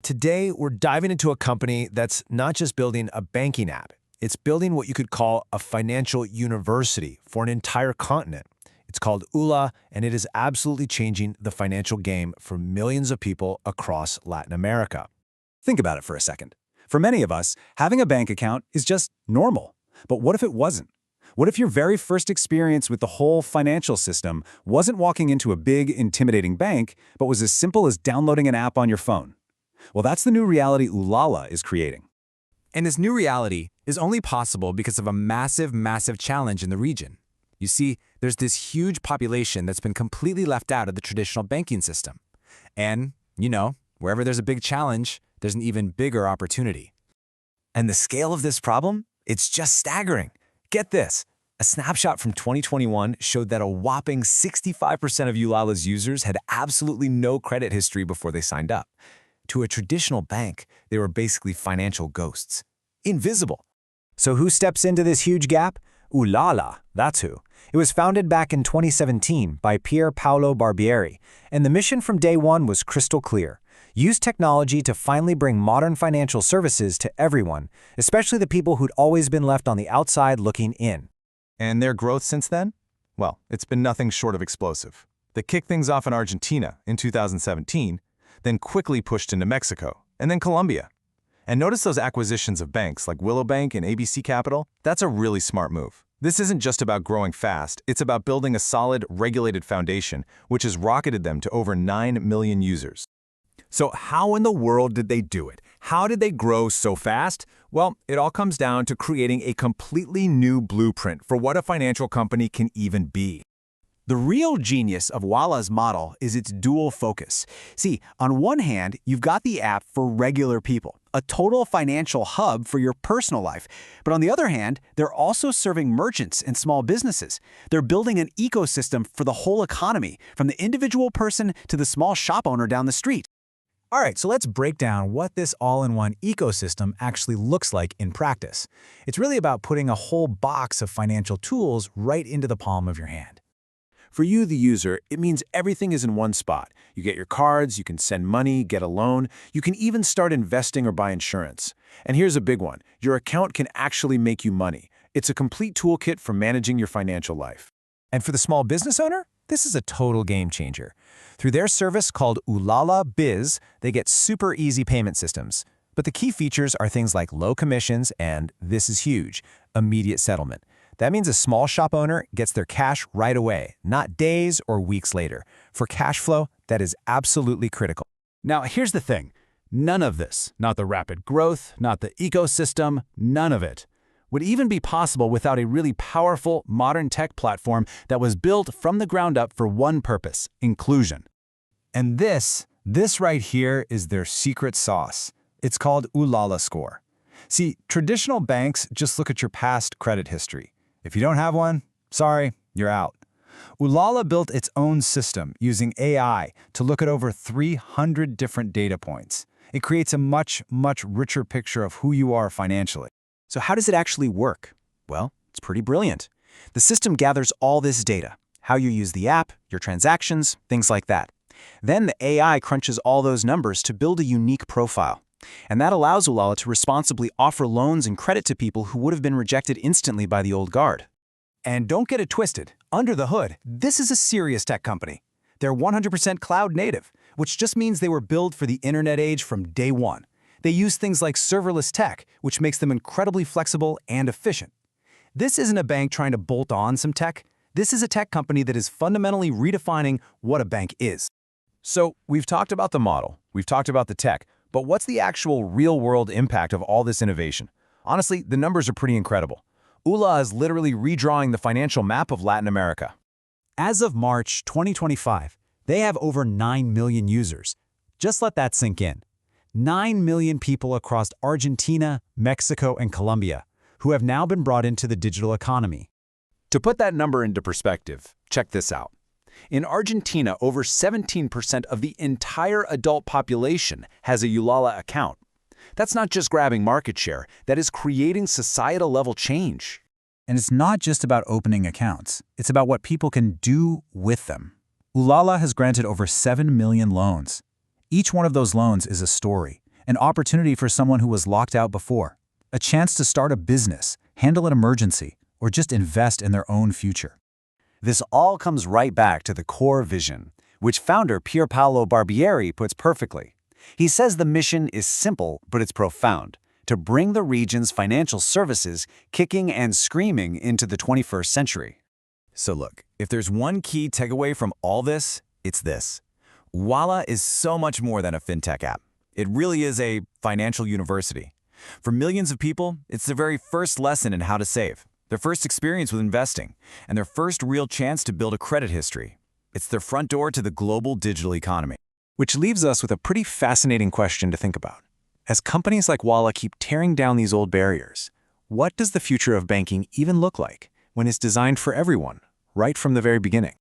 Today, we're diving into a company that's not just building a banking app, it's building what you could call a financial university for an entire continent. It's called Ualá, and it is absolutely changing the financial game for millions of people across Latin America. Think about it for a second. For many of us, having a bank account is just normal. But what if it wasn't? What if your very first experience with the whole financial system wasn't walking into a big, intimidating bank, but was as simple as downloading an app on your phone? Well, that's the new reality Ualá is creating. And this new reality is only possible because of a massive challenge in the region. You see, there's this huge population that's been completely left out of the traditional banking system. And, wherever there's a big challenge, there's an even bigger opportunity. And the scale of this problem? It's just staggering. Get this. A snapshot from 2021 showed that a whopping 65% of Ualá's users had absolutely no credit history before they signed up. To a traditional bank, they were basically financial ghosts. Invisible. So who steps into this huge gap? Ualá, that's who. It was founded back in 2017 by Pier Paolo Barbieri, and the mission from day one was crystal clear. Use technology to finally bring modern financial services to everyone, especially the people who'd always been left on the outside looking in. And their growth since then? Well, it's been nothing short of explosive. They kicked things off in Argentina in 2017, then quickly pushed into Mexico, and then Colombia. And notice those acquisitions of banks like Willow Bank and ABC Capital? That's a really smart move. This isn't just about growing fast, it's about building a solid, regulated foundation, which has rocketed them to over 9 million users. So how in the world did they do it? How did they grow so fast? Well, it all comes down to creating a completely new blueprint for what a financial company can even be. The real genius of Ualá's model is its dual focus. See, on one hand, you've got the app for regular people, a total financial hub for your personal life. But on the other hand, they're also serving merchants and small businesses. They're building an ecosystem for the whole economy, from the individual person to the small shop owner down the street. All right, so let's break down what this all-in-one ecosystem actually looks like in practice. It's really about putting a whole box of financial tools right into the palm of your hand. For you, the user, it means everything is in one spot. You get your cards, you can send money, get a loan, you can even start investing or buy insurance. And here's a big one. Your account can actually make you money. It's a complete toolkit for managing your financial life. And for the small business owner, this is a total game changer. Through their service called Ualá Biz, they get super easy payment systems. But the key features are things like low commissions and, this is huge, immediate settlement. That means a small shop owner gets their cash right away, not days or weeks later. For cash flow, that is absolutely critical. Now, here's the thing. None of this, not the rapid growth, not the ecosystem, none of it, would even be possible without a really powerful, modern tech platform that was built from the ground up for one purpose: inclusion. And this right here is their secret sauce. It's called Ualá Score. See, traditional banks just look at your past credit history. If you don't have one, sorry, you're out. Ualá built its own system using AI to look at over 300 different data points. It creates a much richer picture of who you are financially. So how does it actually work? Well, it's pretty brilliant. The system gathers all this data, how you use the app, your transactions, things like that. Then the AI crunches all those numbers to build a unique profile. And that allows Ualá to responsibly offer loans and credit to people who would have been rejected instantly by the old guard. And don't get it twisted. Under the hood, this is a serious tech company. They're 100% cloud native, which just means they were built for the internet age from day one. They use things like serverless tech, which makes them incredibly flexible and efficient. This isn't a bank trying to bolt on some tech. This is a tech company that is fundamentally redefining what a bank is. So we've talked about the model, we've talked about the tech, but what's the actual real-world impact of all this innovation? Honestly, the numbers are pretty incredible. Ualá is literally redrawing the financial map of Latin America. As of March 2025, they have over 9 million users. Just let that sink in. 9 million people across Argentina, Mexico, and Colombia who have now been brought into the digital economy. To put that number into perspective, check this out. In Argentina, over 17% of the entire adult population has a Ualá account. That's not just grabbing market share, that is creating societal-level change. And it's not just about opening accounts. It's about what people can do with them. Ualá has granted over 7 million loans. Each one of those loans is a story, an opportunity for someone who was locked out before, a chance to start a business, handle an emergency, or just invest in their own future. This all comes right back to the core vision, which founder Pier Paolo Barbieri puts perfectly. He says the mission is simple, but it's profound: to bring the region's financial services kicking and screaming into the 21st century. So look, if there's one key takeaway from all this, it's this. Ualá is so much more than a fintech app. It really is a financial university. For millions of people, it's their very first lesson in how to save, their first experience with investing, and their first real chance to build a credit history. It's their front door to the global digital economy. Which leaves us with a pretty fascinating question to think about. As companies like Ualá keep tearing down these old barriers, what does the future of banking even look like when it's designed for everyone, right from the very beginning?